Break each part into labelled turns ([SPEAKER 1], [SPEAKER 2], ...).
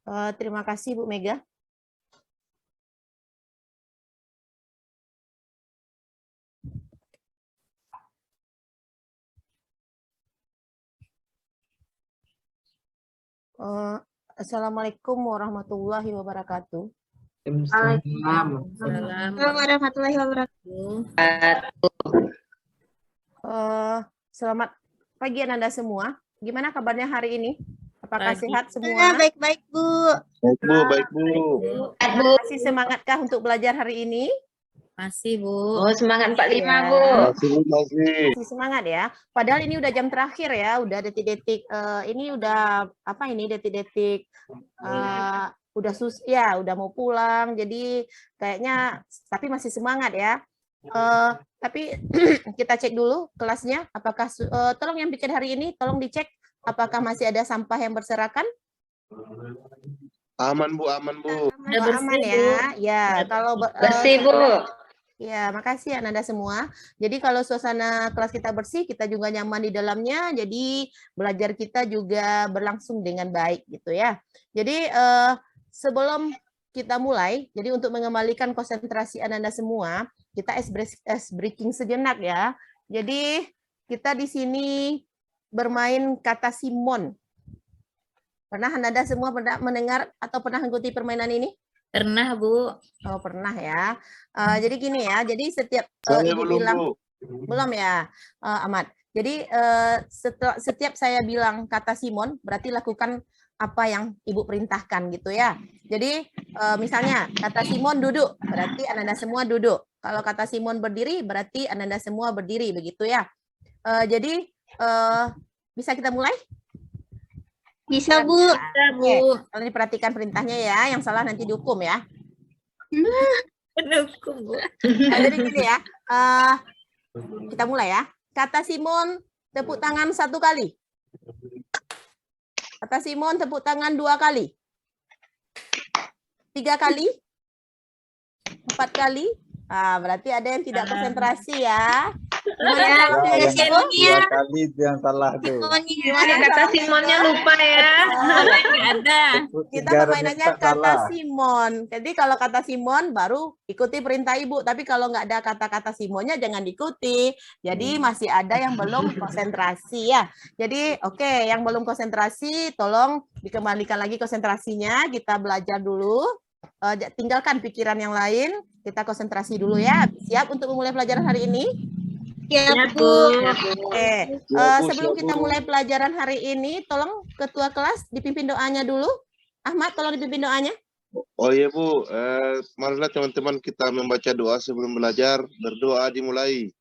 [SPEAKER 1] Terima kasih Bu Mega. Assalamualaikum warahmatullahi wabarakatuh.
[SPEAKER 2] Waalaikumsalam warahmatullahi wabarakatuh.
[SPEAKER 1] Selamat pagi Anda semua. Gimana kabarnya hari ini? Apakah sehat semua?
[SPEAKER 2] Baik-baik, Bu.
[SPEAKER 3] Baik, Bu. Baik, Bu.
[SPEAKER 1] Masih semangatkah untuk belajar hari ini?
[SPEAKER 2] Masih, Bu. Oh, semangat 45,
[SPEAKER 1] Ya.
[SPEAKER 2] Bu.
[SPEAKER 1] Masih semangat ya. Padahal ini udah jam terakhir ya, udah detik-detik ini udah apa ini detik-detik udah mau pulang. Jadi kayaknya tapi masih semangat ya. Tapi kita cek dulu kelasnya apakah tolong yang bikin hari ini tolong dicek apakah masih ada sampah yang berserakan?
[SPEAKER 3] Aman, Bu, aman, Bu.
[SPEAKER 2] Udah bersih,
[SPEAKER 1] aman ya.
[SPEAKER 2] Bu.
[SPEAKER 1] Ya, kalau
[SPEAKER 2] Bersih, Bu.
[SPEAKER 1] ya, makasih Anda semua. Jadi kalau suasana kelas kita bersih, kita juga nyaman di dalamnya. Jadi belajar kita juga berlangsung dengan baik gitu ya. Jadi sebelum kita mulai, jadi untuk mengembalikan konsentrasi Anda semua, kita ice breaking sejenak ya. Jadi kita di sini bermain kata Simon. Pernah Anda semua pernah mendengar atau pernah mengikuti permainan ini?
[SPEAKER 2] Pernah, Bu.
[SPEAKER 1] Oh, pernah ya. Jadi gini ya, jadi setiap
[SPEAKER 3] Saya
[SPEAKER 1] Ibu
[SPEAKER 3] belum,
[SPEAKER 1] bilang,
[SPEAKER 3] Bu.
[SPEAKER 1] belum ya, Ahmad. Jadi setiap saya bilang kata Simon, berarti lakukan apa yang Ibu perintahkan gitu ya. Jadi misalnya kata Simon duduk, berarti Anda semua duduk. Kalau kata Simon berdiri, berarti Anda semua berdiri, begitu ya. Jadi bisa kita mulai?
[SPEAKER 2] Bisa, Bu. Bisa, Bu.
[SPEAKER 1] Kalau diperhatikan perintahnya ya, yang salah nanti dihukum ya.
[SPEAKER 2] Dihukum, Bu.
[SPEAKER 1] Jadi gini ya, kita mulai ya. Kata Simon, tepuk tangan 1 kali. Kata Simon, tepuk tangan 2 kali. 3 kali. 4 kali. Berarti ada yang tidak konsentrasi ya. Gimana kalau
[SPEAKER 3] yang
[SPEAKER 1] Simonnya?
[SPEAKER 3] 2 kali itu yang salah tuh.
[SPEAKER 1] Gimana
[SPEAKER 2] Kata Simonnya lupa ya. Nggak ada.
[SPEAKER 1] Kita permainannya kata Simon. Jadi kalau kata Simon baru ikuti perintah Ibu. Tapi kalau nggak ada kata-kata Simonnya jangan diikuti. Jadi masih ada yang belum konsentrasi ya. Jadi oke, yang belum konsentrasi tolong dikembalikan lagi konsentrasinya. Kita belajar dulu. Tinggalkan pikiran yang lain. Kita konsentrasi dulu ya. Siap untuk memulai pelajaran hari ini?
[SPEAKER 2] Ya, Bu.
[SPEAKER 1] Oke, sebelum kita mulai pelajaran hari ini, tolong ketua kelas dipimpin doanya dulu. Ahmad, tolong dipimpin doanya.
[SPEAKER 3] Oh iya, Bu. Marilah teman-teman kita membaca doa sebelum belajar. Berdoa dimulai.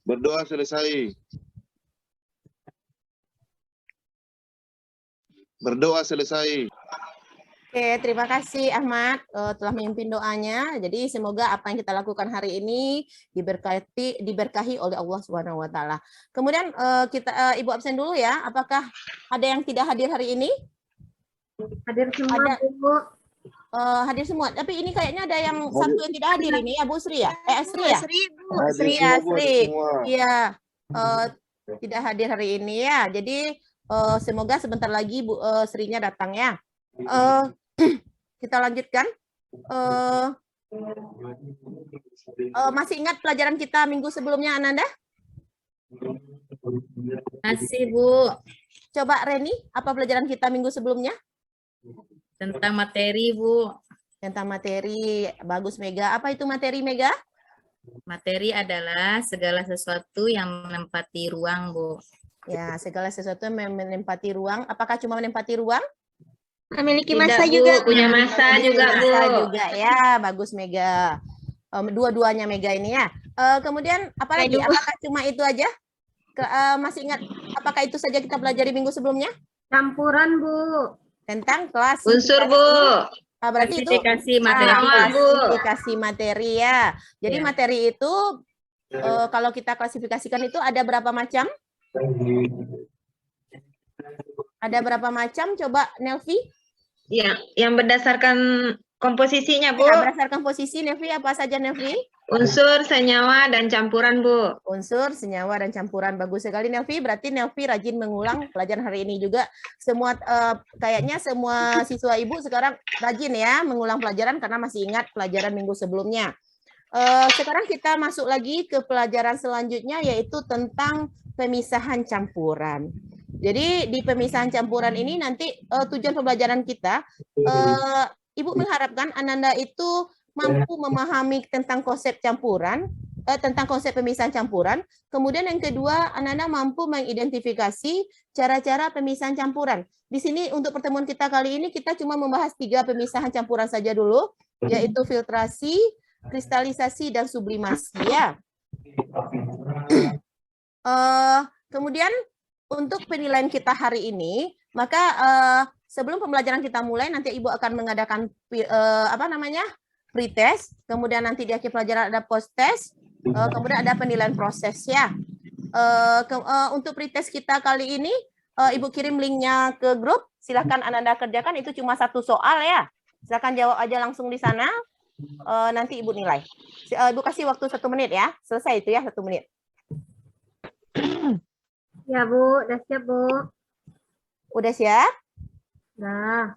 [SPEAKER 3] Berdoa selesai. Berdoa selesai.
[SPEAKER 1] Oke, terima kasih Ahmad telah memimpin doanya. Jadi semoga apa yang kita lakukan hari ini diberkahi oleh Allah Subhanahu wa taala. Kemudian kita Ibu absen dulu ya. Apakah ada yang tidak hadir hari ini?
[SPEAKER 2] Hadir semua, Bu.
[SPEAKER 1] Hadir semua. Tapi ini kayaknya ada yang satu yang tidak hadir ini ya, Bu Sri ya? Sri ya?
[SPEAKER 3] Hadir semua, Bu, hadir semua.
[SPEAKER 1] Iya. Tidak hadir hari ini ya. Jadi semoga sebentar lagi Bu Srinya datang ya. Kita lanjutkan. Masih ingat pelajaran kita minggu sebelumnya, Ananda?
[SPEAKER 2] Masih, Bu.
[SPEAKER 1] Coba Reni, apa pelajaran kita minggu sebelumnya?
[SPEAKER 2] Tentang materi, Bu.
[SPEAKER 1] Tentang materi. Bagus, Mega. Apa itu materi, Mega?
[SPEAKER 2] Materi adalah segala sesuatu yang menempati ruang, Bu.
[SPEAKER 1] Ya, segala sesuatu yang menempati ruang. Apakah cuma menempati ruang?
[SPEAKER 2] Memiliki masa juga, punya masa juga, Bu.
[SPEAKER 1] Masa juga ya, bagus Mega. Dua-duanya Mega ini ya. Kemudian apalagi? Apakah cuma itu aja? Masih ingat apakah itu saja kita pelajari minggu sebelumnya?
[SPEAKER 2] Campuran, Bu.
[SPEAKER 1] Tentang kelas
[SPEAKER 2] Unsur, Bu.
[SPEAKER 1] Berarti itu
[SPEAKER 2] Klasifikasi materi.
[SPEAKER 1] klasifikasi materi ya. Jadi
[SPEAKER 2] Ya.
[SPEAKER 1] materi itu kalau kita klasifikasikan itu ada berapa macam? Ada berapa macam? Coba Nelvi.
[SPEAKER 2] Ya, yang berdasarkan komposisinya, Bu.
[SPEAKER 1] Ya, berdasarkan posisi Nelvi apa saja Nelvi?
[SPEAKER 4] Unsur, senyawa, dan campuran, Bu.
[SPEAKER 1] Unsur, senyawa, dan campuran. Bagus sekali, Nelvi. Berarti Nelvi rajin mengulang pelajaran hari ini juga. Semua kayaknya semua siswa Ibu sekarang rajin ya mengulang pelajaran karena masih ingat pelajaran minggu sebelumnya. Sekarang kita masuk lagi ke pelajaran selanjutnya, yaitu tentang pemisahan campuran. Jadi di pemisahan campuran ini nanti tujuan pembelajaran kita, Ibu mengharapkan Ananda itu mampu memahami tentang konsep campuran, tentang konsep pemisahan campuran. Kemudian yang kedua, Ananda mampu mengidentifikasi cara-cara pemisahan campuran. Di sini untuk pertemuan kita kali ini kita cuma membahas 3 pemisahan campuran saja dulu, yaitu filtrasi, kristalisasi, dan sublimasi ya. Kemudian untuk penilaian kita hari ini, maka sebelum pembelajaran kita mulai nanti Ibu akan mengadakan pretest, kemudian nanti di akhir pelajaran ada post-test, kemudian ada penilaian proses ya. Untuk pretest kita kali ini, Ibu kirim linknya ke grup, silahkan Ananda kerjakan, itu cuma 1 soal ya. Silahkan jawab aja langsung di sana, nanti Ibu nilai. Ibu kasih waktu 1 menit ya, selesai itu ya 1 menit.
[SPEAKER 4] Ya, Bu. Udah siap, Bu.
[SPEAKER 1] Udah siap?
[SPEAKER 4] Nah.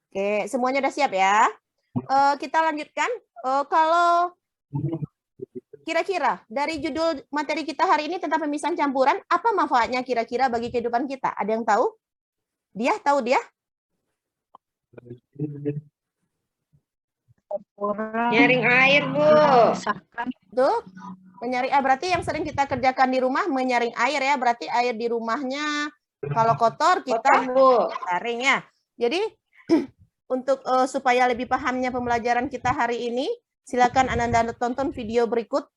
[SPEAKER 1] Oke, semuanya udah siap ya? Kita lanjutkan. Kalau kira-kira dari judul materi kita hari ini tentang pemisahan campuran, apa manfaatnya kira-kira bagi kehidupan kita? Ada yang tahu? Dia tahu dia?
[SPEAKER 4] Nyaring air, Bu.
[SPEAKER 1] Tuh, menyaring air. Berarti yang sering kita kerjakan di rumah menyaring air ya. Berarti air di rumahnya kalau kotor kita saring ya. Jadi untuk supaya lebih pahamnya pembelajaran kita hari ini, silakan Ananda tonton video berikut.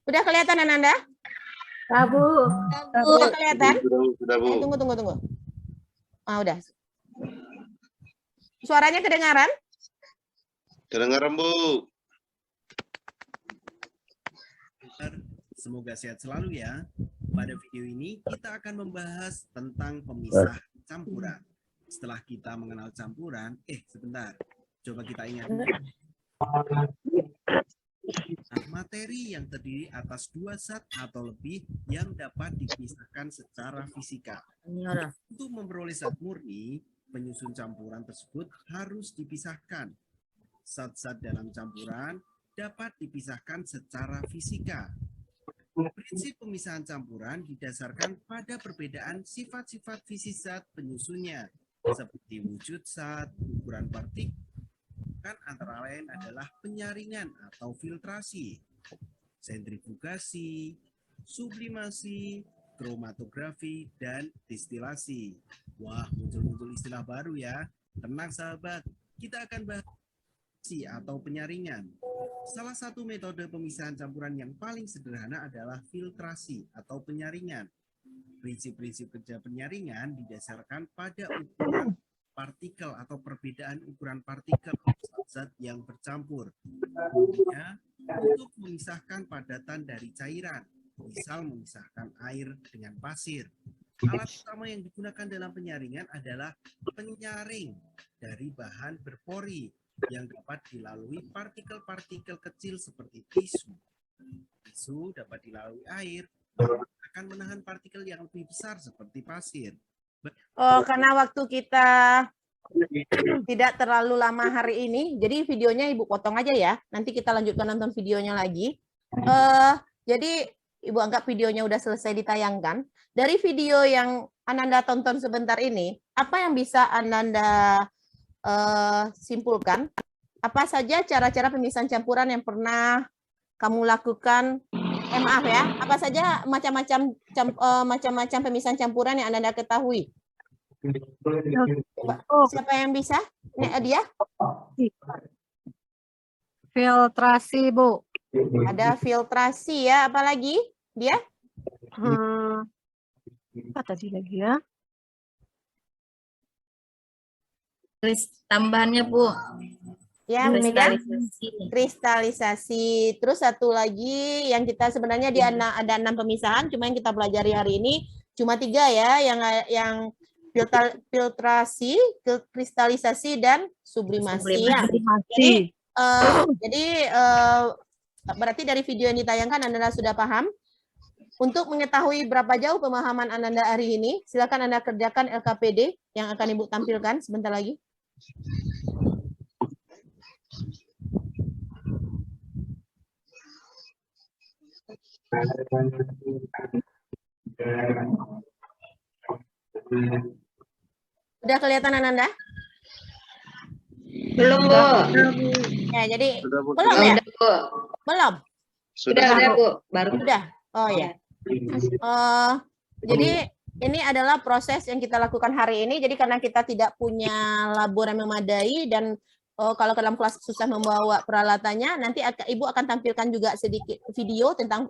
[SPEAKER 1] Udah kelihatan Ananda?
[SPEAKER 4] Bu.
[SPEAKER 1] Udah kelihatan?
[SPEAKER 3] Sudah, Bu.
[SPEAKER 1] Tunggu. Udah. Suaranya kedengaran?
[SPEAKER 3] Kedengaran, Bu.
[SPEAKER 5] Semoga sehat selalu ya. Pada video ini kita akan membahas tentang pemisah campuran. Setelah kita mengenal campuran, sebentar. Coba kita ingat. Nah, materi yang terdiri atas 2 zat atau lebih yang dapat dipisahkan secara fisika. Untuk memperoleh zat murni, penyusun campuran tersebut harus dipisahkan. Zat-zat dalam campuran dapat dipisahkan secara fisika. Prinsip pemisahan campuran didasarkan pada perbedaan sifat-sifat fisik zat penyusunnya, seperti wujud zat, ukuran partikel, antara lain adalah penyaringan atau filtrasi, sentrifugasi, sublimasi, kromatografi, dan distilasi. Wah, muncul-muncul istilah baru ya. Tenang sahabat, kita akan bahas atau penyaringan. Salah satu metode pemisahan campuran yang paling sederhana adalah filtrasi atau penyaringan. Prinsip-prinsip kerja penyaringan didasarkan pada ukuran partikel atau perbedaan ukuran partikel zat yang bercampur. Kemudian, untuk memisahkan padatan dari cairan, misal memisahkan air dengan pasir. Alat utama yang digunakan dalam penyaringan adalah penyaring dari bahan berpori yang dapat dilalui partikel-partikel kecil seperti tisu. Tisu dapat dilalui air, akan menahan partikel yang lebih besar seperti pasir.
[SPEAKER 1] Karena waktu kita tidak terlalu lama hari ini, jadi videonya Ibu potong aja ya. Nanti kita lanjutkan nonton videonya lagi. Jadi Ibu anggap videonya udah selesai ditayangkan. Dari video yang Ananda tonton sebentar ini, apa yang bisa Ananda simpulkan? Apa saja cara-cara pemisahan campuran yang pernah kamu lakukan? Maaf ya, apa saja macam-macam pemisahan campuran yang Anda ketahui? Siapa yang bisa? Dia?
[SPEAKER 6] Filtrasi, Bu.
[SPEAKER 1] Ada filtrasi ya, apalagi? Dia?
[SPEAKER 6] Apa tadi lagi ya?
[SPEAKER 2] Tambahannya, Bu.
[SPEAKER 1] Ya, Bu Mega.
[SPEAKER 2] Kristalisasi.
[SPEAKER 1] Kristalisasi. Terus satu lagi yang kita sebenarnya ada 6 pemisahan, cuma yang kita pelajari hari ini cuma 3 ya, yang filtrasi, kristalisasi, dan sublimasi. Ya. Jadi berarti dari video yang ditayangkan Anda sudah paham. Untuk mengetahui berapa jauh pemahaman Ananda hari ini, silakan Anda kerjakan LKPD yang akan Ibu tampilkan sebentar lagi. Udah kelihatan Ananda?
[SPEAKER 4] Belum, Bu.
[SPEAKER 1] Ya, jadi
[SPEAKER 3] Sudah, Bu.
[SPEAKER 1] belum ya?
[SPEAKER 4] Udah, Bu.
[SPEAKER 1] Belum.
[SPEAKER 3] Sudah.
[SPEAKER 4] Bu. Baru.
[SPEAKER 1] Udah. Oh ya. Jadi ini adalah proses yang kita lakukan hari ini. Jadi karena kita tidak punya labor yang memadai dan kalau ke dalam kelas susah membawa peralatannya, nanti Ibu akan tampilkan juga sedikit video tentang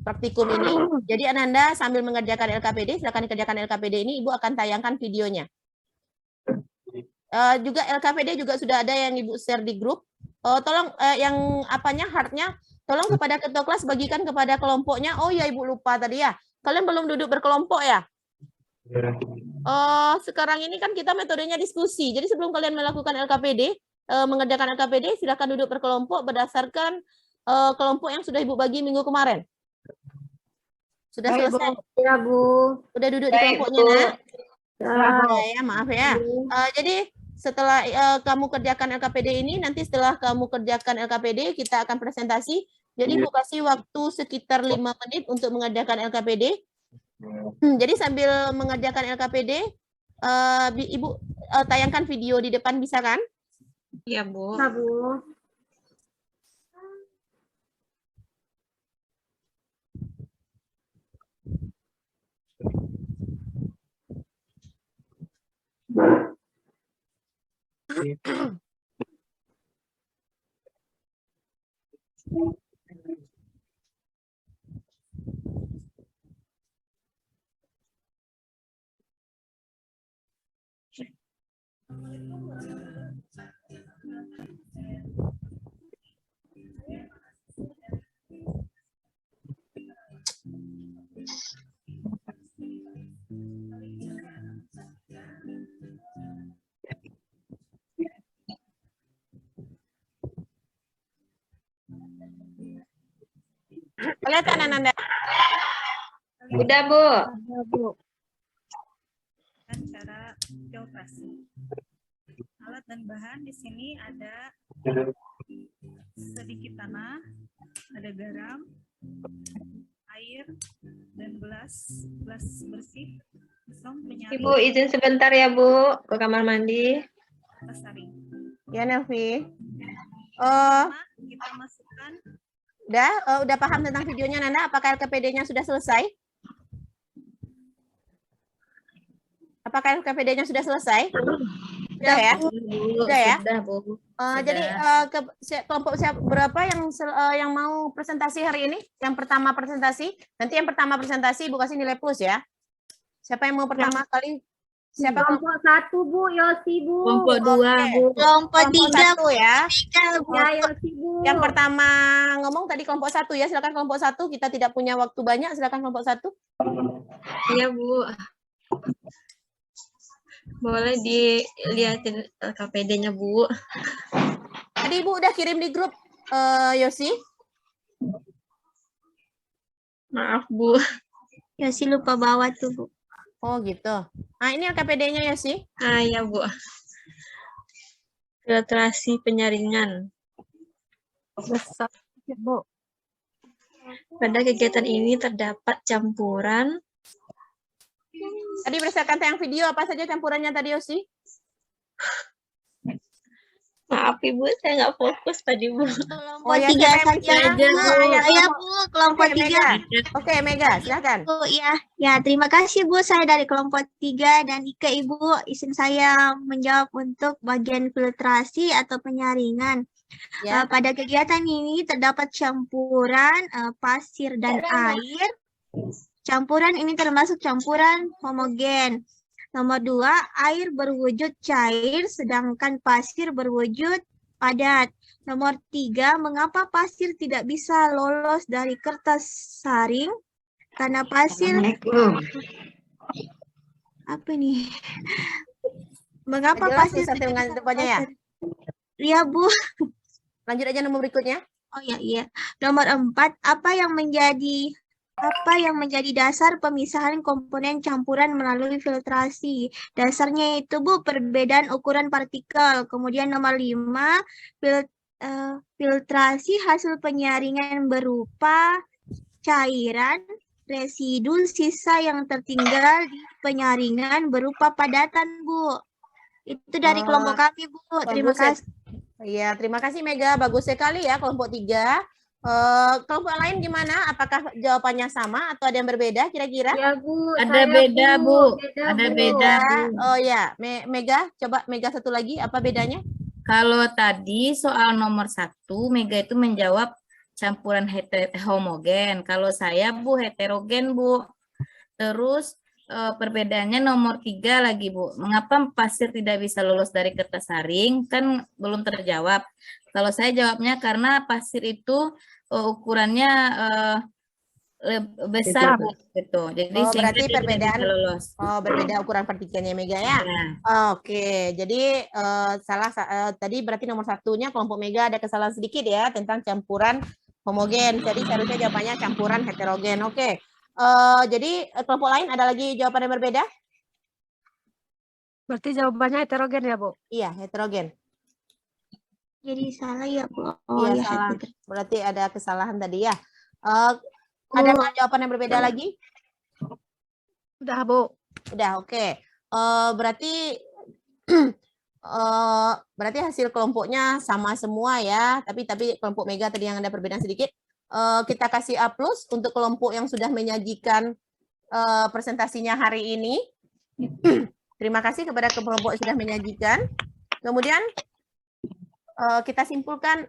[SPEAKER 1] praktikum ini. Jadi Ananda sambil mengerjakan LKPD, silakan kerjakan LKPD ini, Ibu akan tayangkan videonya. Juga LKPD juga sudah ada yang Ibu share di grup. Tolong yang hardnya, tolong kepada ketua kelas bagikan kepada kelompoknya. Oh ya Ibu lupa tadi ya, kalian belum duduk berkelompok ya? Sekarang ini kan kita metodenya diskusi. Jadi sebelum kalian melakukan LKPD, mengerjakan LKPD, silakan duduk berkelompok berdasarkan kelompok yang sudah Ibu bagi minggu kemarin. Sudah selesai?
[SPEAKER 4] Ya, Bu.
[SPEAKER 1] Sudah duduk di kelompoknya, Nak? Ya, maaf ya. Jadi setelah kamu kerjakan LKPD ini, nanti setelah kamu kerjakan LKPD, kita akan presentasi. Jadi Ibu kasih waktu sekitar 5 menit untuk mengerjakan LKPD. Jadi sambil mengerjakan LKPD, Ibu tayangkan video di depan, bisa kan?
[SPEAKER 2] Iya, Bu.
[SPEAKER 4] Ya, Bu.
[SPEAKER 1] Kelihatan Ananda?
[SPEAKER 4] Udah, Bu.
[SPEAKER 7] Cara filtrasi. Alat dan bahan di sini ada sedikit tanah, ada garam, air, dan gelas bersih, penyaring,
[SPEAKER 4] Ibu izin sebentar ya, Bu, ke kamar mandi.
[SPEAKER 7] saring.
[SPEAKER 1] Ya, Nelvi.
[SPEAKER 7] Pertama, kita masukkan
[SPEAKER 1] Udah paham tentang videonya, Nanda? Apakah LKPD-nya sudah selesai? Apakah LKPD-nya sudah selesai? Sudah ya? Sudah ya?
[SPEAKER 2] Sudah, Bu.
[SPEAKER 1] Jadi kelompok berapa yang mau presentasi hari ini? Yang pertama presentasi. Nanti yang pertama presentasi Ibu kasih nilai plus ya. Siapa yang mau pertama kali? Siapa
[SPEAKER 4] Kelompok 1, Bu. Yosi, Bu.
[SPEAKER 2] Kelompok 2, Bu.
[SPEAKER 1] Kelompok 1 ya.
[SPEAKER 4] Ya, Yosi, Bu.
[SPEAKER 1] Yang pertama ngomong tadi kelompok 1 ya. Silakan kelompok 1. Kita tidak punya waktu banyak. Silakan kelompok 1.
[SPEAKER 2] Iya, Bu. Boleh dilihatin LKPD-nya, Bu.
[SPEAKER 1] Tadi Ibu udah kirim di grup, Yosi.
[SPEAKER 2] Maaf, Bu.
[SPEAKER 8] Yosi lupa bawa tuh, Bu.
[SPEAKER 1] Oh gitu. Nah ini LKPD-nya Yosi.
[SPEAKER 2] Ya, Bu. Filtrasi penyaringan.
[SPEAKER 6] Besar, Bu.
[SPEAKER 2] Pada kegiatan ini terdapat campuran.
[SPEAKER 1] Tadi berdasarkan tayang video apa saja campurannya tadi Yosi?
[SPEAKER 2] Maaf, Ibu, saya nggak fokus tadi, Bu.
[SPEAKER 8] Kelompok
[SPEAKER 1] ya,
[SPEAKER 8] 3
[SPEAKER 1] siapa
[SPEAKER 8] saja,
[SPEAKER 1] yang
[SPEAKER 8] Bu.
[SPEAKER 1] ya,
[SPEAKER 8] Ya, Bu, kelompok
[SPEAKER 1] Oke,
[SPEAKER 8] 3.
[SPEAKER 1] Mega. Oke, Mega, silakan.
[SPEAKER 8] Bu, ya, terima kasih, Bu. Saya dari kelompok 3 dan Ika, Ibu. Izin saya menjawab untuk bagian filtrasi atau penyaringan.
[SPEAKER 1] Ya.
[SPEAKER 8] Pada kegiatan ini terdapat campuran pasir dan air. Campuran ini termasuk campuran homogen. Nomor 2, air berwujud cair sedangkan pasir berwujud padat. Nomor 3, mengapa pasir tidak bisa lolos dari kertas saring? Karena pasir apa nih? Mengapa
[SPEAKER 1] Jelas
[SPEAKER 8] pasir
[SPEAKER 1] sampai dengan depannya ya?
[SPEAKER 8] Iya, Bu.
[SPEAKER 1] Lanjut aja nomor berikutnya.
[SPEAKER 8] Oh iya. Nomor 4, apa yang menjadi dasar pemisahan komponen campuran melalui filtrasi? Dasarnya itu, Bu, perbedaan ukuran partikel. Kemudian nomor 5, filtrasi hasil penyaringan berupa cairan, residu, sisa yang tertinggal di penyaringan berupa padatan, Bu. Itu dari kelompok kami, Bu. Terima
[SPEAKER 1] Bagus ya.
[SPEAKER 8] kasih.
[SPEAKER 1] Iya, terima kasih Mega. Bagus sekali ya kelompok 3. Kelompok lain gimana? Apakah jawabannya sama atau ada yang berbeda kira-kira?
[SPEAKER 4] Ya, Bu.
[SPEAKER 2] Ada
[SPEAKER 4] saya,
[SPEAKER 2] beda, Bu.
[SPEAKER 4] Beda,
[SPEAKER 2] Ada
[SPEAKER 4] Bu.
[SPEAKER 2] beda, Bu.
[SPEAKER 1] Oh ya, Mega, coba Mega satu lagi, apa bedanya?
[SPEAKER 2] Kalau tadi soal nomor 1, Mega itu menjawab campuran homogen. Kalau saya, Bu, heterogen, Bu. Terus perbedaannya nomor 3 lagi, Bu. Mengapa pasir tidak bisa lolos dari kertas saring? Kan belum terjawab. Kalau saya jawabnya karena pasir itu ukurannya besar, Bu, gitu. Jadi
[SPEAKER 1] Oh,
[SPEAKER 2] sehingga
[SPEAKER 1] berarti
[SPEAKER 2] dia tidak
[SPEAKER 1] perbedaan.
[SPEAKER 2] bisa lolos.
[SPEAKER 1] Oh, berbeda ukuran partikelnya Mega ya.
[SPEAKER 2] Ya.
[SPEAKER 1] Oke, jadi tadi berarti nomor 1-nya kelompok Mega ada kesalahan sedikit ya tentang campuran homogen. Jadi seharusnya jawabannya campuran heterogen. Oke. Jadi kelompok lain ada lagi jawaban yang berbeda?
[SPEAKER 6] Berarti jawabannya heterogen ya, Bu?
[SPEAKER 1] Iya, heterogen.
[SPEAKER 8] Jadi salah ya, Bu. Oh
[SPEAKER 1] Iya,
[SPEAKER 8] ya,
[SPEAKER 1] salah.
[SPEAKER 8] heterogen.
[SPEAKER 1] Berarti ada kesalahan tadi ya. Ada jawaban yang berbeda lagi?
[SPEAKER 6] Udah, Bu.
[SPEAKER 1] Udah, oke. Berarti berarti hasil kelompoknya sama semua ya. Tapi kelompok Mega tadi yang ada perbedaan sedikit. Kita kasih A+ untuk kelompok yang sudah menyajikan presentasinya hari ini. Terima kasih kepada kelompok yang sudah menyajikan. Kemudian kita simpulkan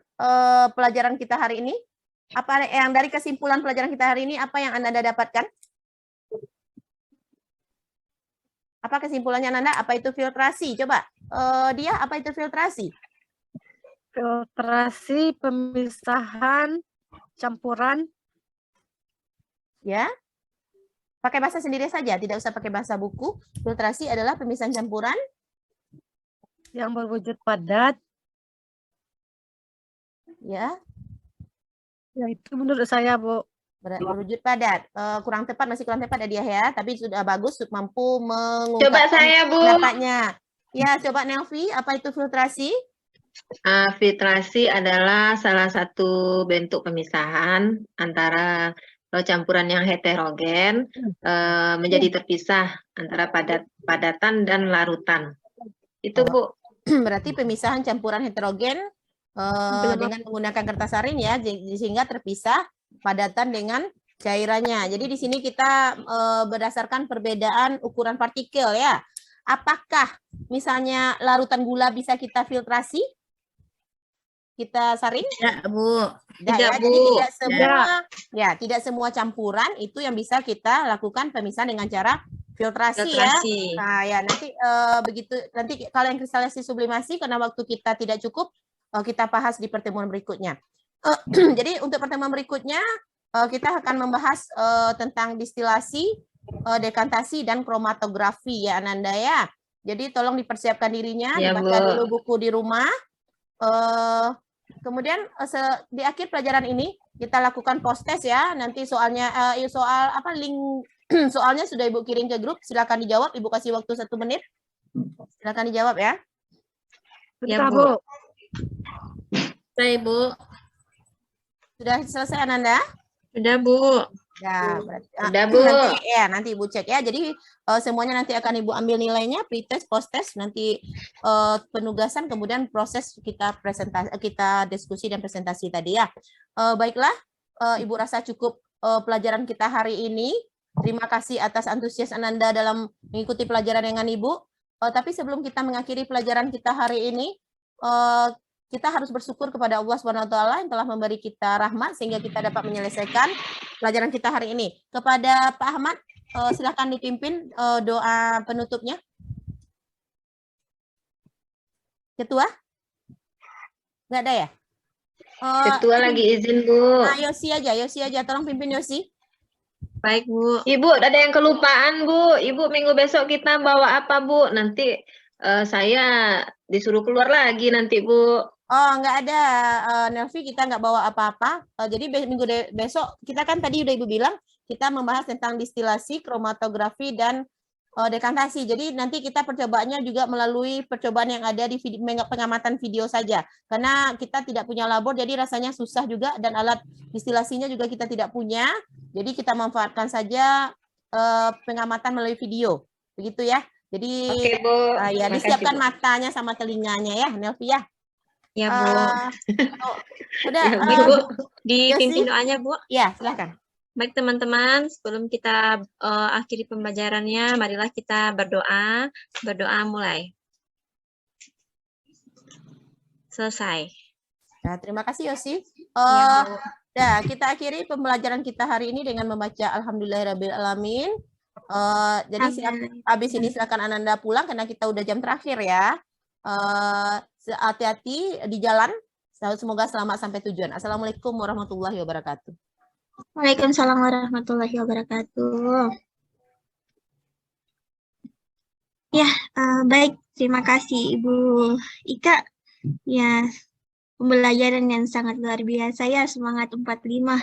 [SPEAKER 1] pelajaran kita hari ini. Apa yang dari kesimpulan pelajaran kita hari ini, apa yang Anda dapatkan? Apa kesimpulannya Nanda? Apa itu filtrasi? Coba, dia apa itu filtrasi?
[SPEAKER 6] Filtrasi pemisahan campuran.
[SPEAKER 1] Ya, pakai bahasa sendiri saja, tidak usah pakai bahasa buku. Filtrasi adalah pemisahan campuran
[SPEAKER 6] Yang berwujud padat.
[SPEAKER 1] ya.
[SPEAKER 6] Ya, itu menurut saya, Bu.
[SPEAKER 1] Berwujud padat. Masih kurang tepat dia ya, tapi sudah bagus, mampu
[SPEAKER 4] Coba
[SPEAKER 1] mengungkapkan
[SPEAKER 4] saya, Bu.
[SPEAKER 1] pendapatnya. Ya, coba Nelvi, apa itu filtrasi?
[SPEAKER 4] Filtrasi adalah salah satu bentuk pemisahan antara campuran yang heterogen menjadi terpisah antara padatan dan larutan. Itu, Bu.
[SPEAKER 1] Berarti pemisahan campuran heterogen dengan menggunakan kertas saring ya, sehingga terpisah padatan dengan cairannya. Jadi di sini kita berdasarkan perbedaan ukuran partikel ya. Apakah misalnya larutan gula bisa kita filtrasi? Kita saring?
[SPEAKER 2] Tidak, Bu.
[SPEAKER 1] Tidak ya.
[SPEAKER 2] Bu.
[SPEAKER 1] Jadi tidak semua campuran itu yang bisa kita lakukan pemisahan dengan cara filtrasi ya. Nah, ya nanti begitu nanti kalau yang kristalasi sublimasi karena waktu kita tidak cukup kita bahas di pertemuan berikutnya. Jadi untuk pertemuan berikutnya kita akan membahas tentang distilasi, dekantasi dan kromatografi ya Ananda ya. Jadi tolong dipersiapkan dirinya,
[SPEAKER 4] Ya,
[SPEAKER 1] dibaca
[SPEAKER 4] Bu.
[SPEAKER 1] dulu buku di rumah. Kemudian di akhir pelajaran ini kita lakukan post test ya. Nanti soalnya soal apa link soalnya sudah Ibu kirim ke grup. Silakan dijawab. Ibu kasih waktu 1 menit. Silakan dijawab ya.
[SPEAKER 4] Ya,
[SPEAKER 6] Bentar,
[SPEAKER 4] Bu.
[SPEAKER 6] Bu.
[SPEAKER 2] Saya, Bu.
[SPEAKER 1] Sudah selesai Ananda?
[SPEAKER 4] Sudah, Bu.
[SPEAKER 1] Ya, berarti
[SPEAKER 4] Udah, Bu.
[SPEAKER 1] nanti Ibu cek ya. Jadi semuanya nanti akan Ibu ambil nilainya, pretest, post-test, nanti penugasan, kemudian proses kita presentasi, kita diskusi dan presentasi tadi ya. Baiklah, Ibu rasa cukup pelajaran kita hari ini. Terima kasih atas antusias Ananda dalam mengikuti pelajaran dengan Ibu. Tapi sebelum kita mengakhiri pelajaran kita hari ini, kita harus bersyukur kepada Allah SWT yang telah memberi kita rahmat sehingga kita dapat menyelesaikan pelajaran kita hari ini. Kepada Pak Ahmad, silakan dipimpin doa penutupnya. Ketua? Nggak ada ya?
[SPEAKER 4] Ketua lagi izin, Bu.
[SPEAKER 1] Nah, Yosi aja. Tolong pimpin Yosi.
[SPEAKER 4] Baik, Bu.
[SPEAKER 1] Iya.
[SPEAKER 4] Ibu, ada yang kelupaan, Bu. Ibu, minggu besok kita bawa apa, Bu? Nanti saya disuruh keluar lagi nanti, Bu.
[SPEAKER 1] Oh, nggak ada, Nelvi, kita nggak bawa apa-apa. Jadi minggu besok, kita kan tadi udah Ibu bilang, kita membahas tentang distilasi, kromatografi, dan dekantasi. Jadi nanti kita percobaannya juga melalui percobaan yang ada di pengamatan video saja. Karena kita tidak punya labor, jadi rasanya susah juga, dan alat distilasinya juga kita tidak punya. Jadi kita manfaatkan saja pengamatan melalui video. Begitu ya. Jadi
[SPEAKER 4] Oke, Bu.
[SPEAKER 1] ya
[SPEAKER 4] Makasih,
[SPEAKER 1] disiapkan
[SPEAKER 4] Bu.
[SPEAKER 1] matanya sama telinganya ya, Nelvi ya.
[SPEAKER 4] Ya, Bu.
[SPEAKER 1] Udah,
[SPEAKER 4] Ya, Bu. Dipimpin
[SPEAKER 1] Yosi?
[SPEAKER 4] doanya, Bu.
[SPEAKER 1] Ya, silakan.
[SPEAKER 4] Baik, teman-teman, sebelum kita akhiri pembelajarannya, marilah kita berdoa. Berdoa mulai. Selesai.
[SPEAKER 1] Nah, terima kasih Yosi.
[SPEAKER 4] Ya, Bu.
[SPEAKER 1] Nah, kita akhiri pembelajaran kita hari ini dengan membaca Alhamdulillahirrabbilalamin. Jadi habis ini silakan Ananda pulang karena kita udah jam terakhir ya. Hati-hati di jalan. Semoga selamat sampai tujuan. Assalamualaikum warahmatullahi wabarakatuh.
[SPEAKER 8] Waalaikumsalam warahmatullahi wabarakatuh. Ya, baik. Terima kasih Ibu Ika. Ya, pembelajaran yang sangat luar biasa ya, semangat 45.